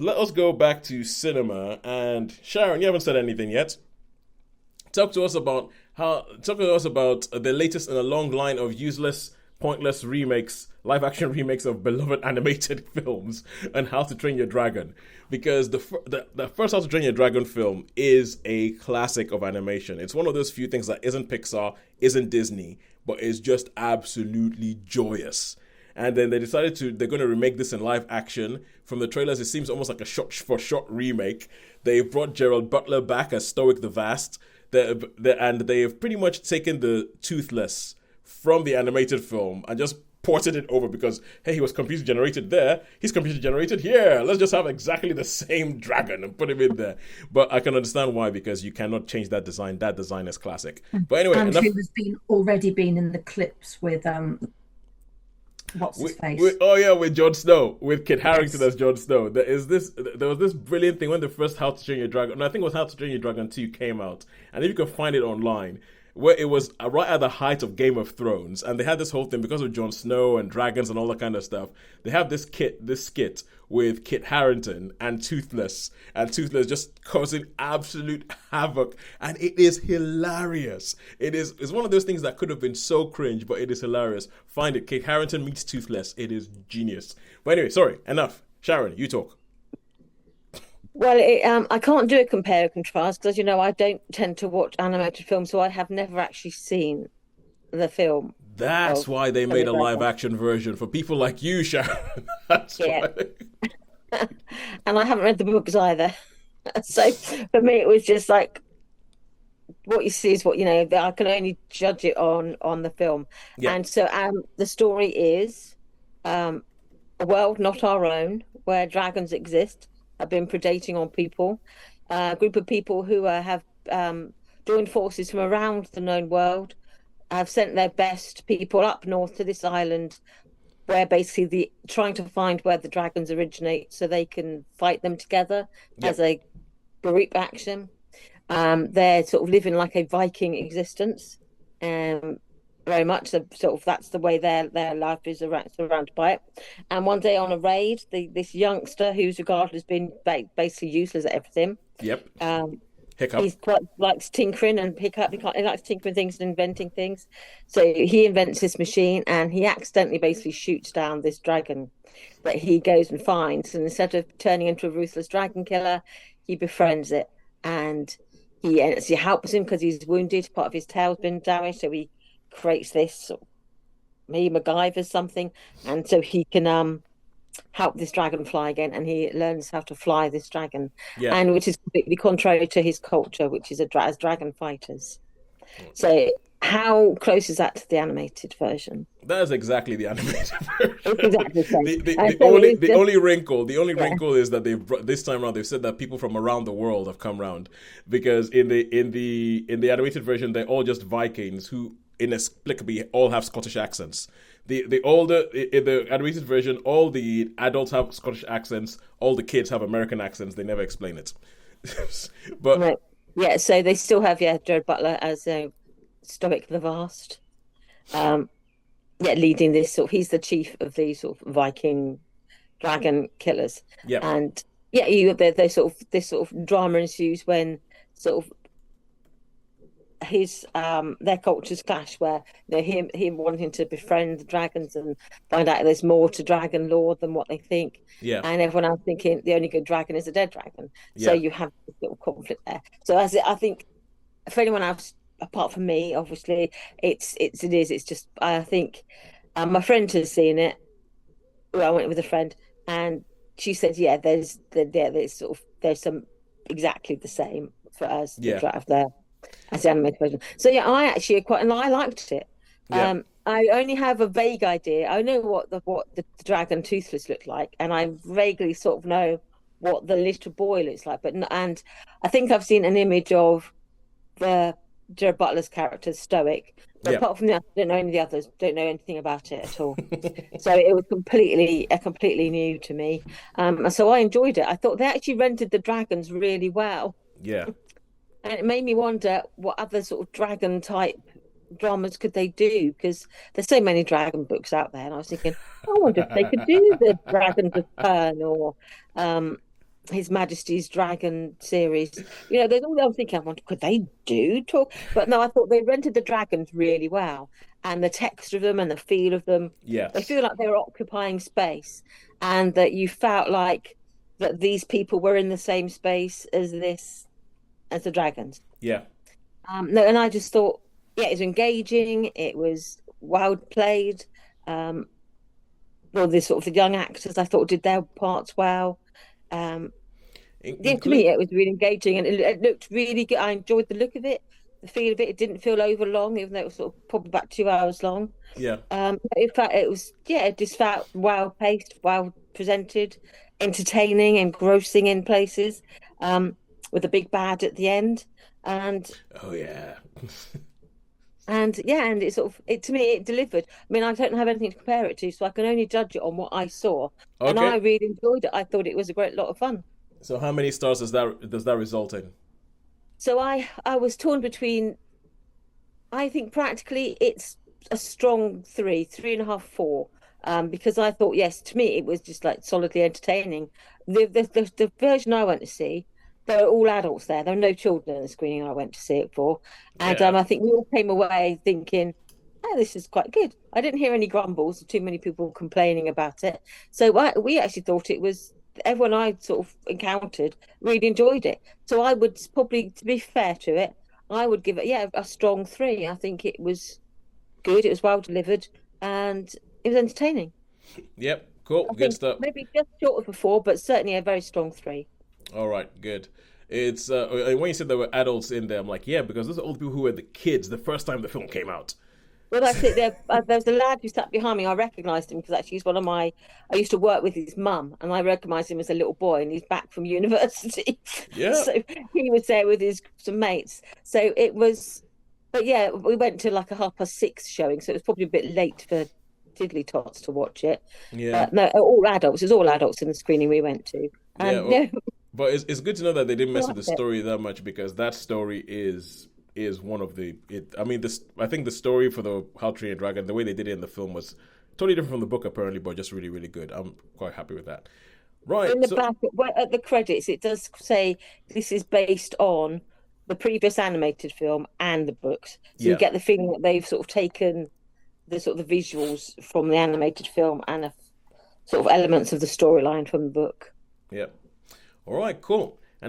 Let us go back to cinema. And Sharon, you haven't said anything yet. Talk to us about the latest in a long line of useless, pointless remakes, live action remakes of beloved animated films, and How to Train Your Dragon. Because the first How to Train Your Dragon film is a classic of animation. It's one of those few things that isn't Pixar, isn't Disney, but is just absolutely joyous. And then they're going to remake this in live action. From the trailers, it seems almost like a shot for shot remake. They've brought Gerald Butler back as Stoic the Vast. And they've pretty much taken the Toothless from the animated film and just ported it over because, hey, he was computer generated there. He's computer generated here. Let's just have exactly the same dragon and put him in there. But I can understand why, because you cannot change that design. That design is classic. But anyway, And enough. who has been already been in the clips with what's his face? Oh yeah, with Jon Snow, with Kit Harington Yes. as Jon Snow. There was this brilliant thing when the first How to Train Your Dragon, no, I think it was How to Train Your Dragon 2 came out, and if you can find it online, where it was right at the height of Game of Thrones, and they had this whole thing because of Jon Snow and dragons and all that kind of stuff. They have this skit with Kit Harington and Toothless just causing absolute havoc, and it is hilarious. It's one of those things that could have been so cringe, but it is hilarious. Find it, Kit Harington meets Toothless. It is genius. But anyway, sorry, enough. Sharon, you talk. I can't do a compare and contrast because, I don't tend to watch animated films, so I have never actually seen the film That's of why they Tony made a live Dragon. action version for people like you, Sharon. That's Yeah, why. and I haven't read the books either. So for me, it was just like what you see is what I can only judge it on the film. Yeah, And so the story is um, a world not our own where dragons exist, have been predating on people. A group of people who have joined forces from around the known world have sent their best people up north to this island where basically the trying to find where the dragons originate so they can fight them together yeah, as a group action. They're sort of living like a Viking existence, um, very much. So, sort of that's the way their life is surrounded by it. And one day on a raid, this youngster who's regarded as being basically useless at everything, yep. um, Hiccup. he's quite likes tinkering and pick up. He likes tinkering things and inventing things. So he invents this machine, and he accidentally basically shoots down this dragon that he goes and finds. And instead of turning into a ruthless dragon killer, he befriends it, and he helps him because he's wounded. Part of his tail's been damaged, so he creates this sort of, maybe MacGyver something, and so he can help this dragon fly again, and he learns how to fly this dragon, Yeah. and which is completely contrary to his culture, which is as dragon fighters. So, how close is that to the animated version? That is exactly the animated It's version. exactly the same. The So it only is the just only wrinkle the only yeah, wrinkle is that this time around they've said that people from around the world have come round because in the animated version they're all just Vikings who inexplicably all have Scottish accents. The older in the animated version, all the adults have Scottish accents, all the kids have American accents. They never explain it. But right. Yeah. So they still have Jared Butler as Stoic the Vast. Um, leading this sort of he's the chief of these sort of Viking dragon killers, yeah, and they sort of this sort of drama ensues when sort of his their cultures clash where him wanting to befriend the dragons and find out there's more to dragon lore than what they think, yeah, and everyone else thinking the only good dragon is a dead dragon. So yeah, you have this little conflict there. So I think for anyone else apart from me, obviously it's just I think my friend has seen it. Well, I went with a friend, and she said, "Yeah, there's sort of there's some exactly the same for us the yeah, draft there as the animated version." So yeah, I actually quite and I liked it. yeah. I only have a vague idea. I know what the dragon toothless looked like, and I vaguely sort of know what the little boy looks like. And I think I've seen an image of the Jared Butler's character Stoic. But Yeah. apart from that, I don't know any of the others. Don't know anything about it at all. So it was completely new to me. And so I enjoyed it. I thought they actually rendered the dragons really well, Yeah. and it made me wonder what other sort of dragon type dramas could they do because there's so many dragon books out there, and I was thinking, I wonder if they could do the Dragons of Fern or um His Majesty's Dragon series. There's all I'm thinking, I wonder, could they do talk? But no, I thought they rented the dragons really well, and the texture of them and the feel of them. They Yes. feel like they were occupying space, and that you felt like that these people were in the same space as the dragons. Yeah. No, and I just thought, yeah, it was engaging. It was well played. Um, well, the sort of the young actors, I thought did their parts well. Um, yeah, to me, Include. it was really engaging and it looked really good. I enjoyed the look of it, the feel of it. It didn't feel over long, even though it was sort of probably about 2 hours long. Yeah. In fact, it was, yeah, it just felt well paced, well presented, entertaining, engrossing in places, um, with a big bad at the end. And Oh yeah. and yeah, and it sort of it to me it delivered. I mean, I don't have anything to compare it to, so I can only judge it on what I saw. And I Okay. really enjoyed it. I thought it was a great lot of fun. So how many stars does that result in? So I was torn between. I think practically it's a strong three, 3.5, 4. Because I thought, yes, to me it was just like solidly entertaining. The version I went to see, there were all adults there. There were no children in the screening I went to see it for, and Yeah. I think we all came away thinking, "Oh, this is quite good." I didn't hear any grumbles or too many people complaining about it. So we actually thought it was everyone I sort of encountered really enjoyed it. So I would probably, to be fair to it, I would give it, yeah, a strong 3. I think it was good. It was well delivered, and it was entertaining. Yep. Cool. I Good think stuff. maybe just short of a 4, but certainly a very strong 3. All right. Good. It's when you said there were adults in there, I'm like, yeah, because those are all the people who were the kids the first time the film came out. Well, that's it. There was a lad who sat behind me. I recognised him because actually he's one of my. I used to work with his mum, and I recognised him as a little boy, and he's back from university. Yeah. So he was there with his some mates. So it was, but yeah, we went to like a 6:30 showing, so it was probably a bit late for Tiddly Tots to watch it. Yeah. No, all adults. It was all adults in the screening we went to, Yeah. and no, But it's good to know that they didn't I mess with the liked it. story that much because that story is one of the it. I mean, this I think the story for the How to Train Your Dragon, the way they did it in the film was totally different from the book apparently, but just really really good. I'm quite happy with that. In Right. the So back at the credits, it does say this is based on the previous animated film and the books. So you yeah. get the feeling that they've sort of taken the sort of the visuals from the animated film and sort of elements of the storyline from the book. Yeah. All right. Cool.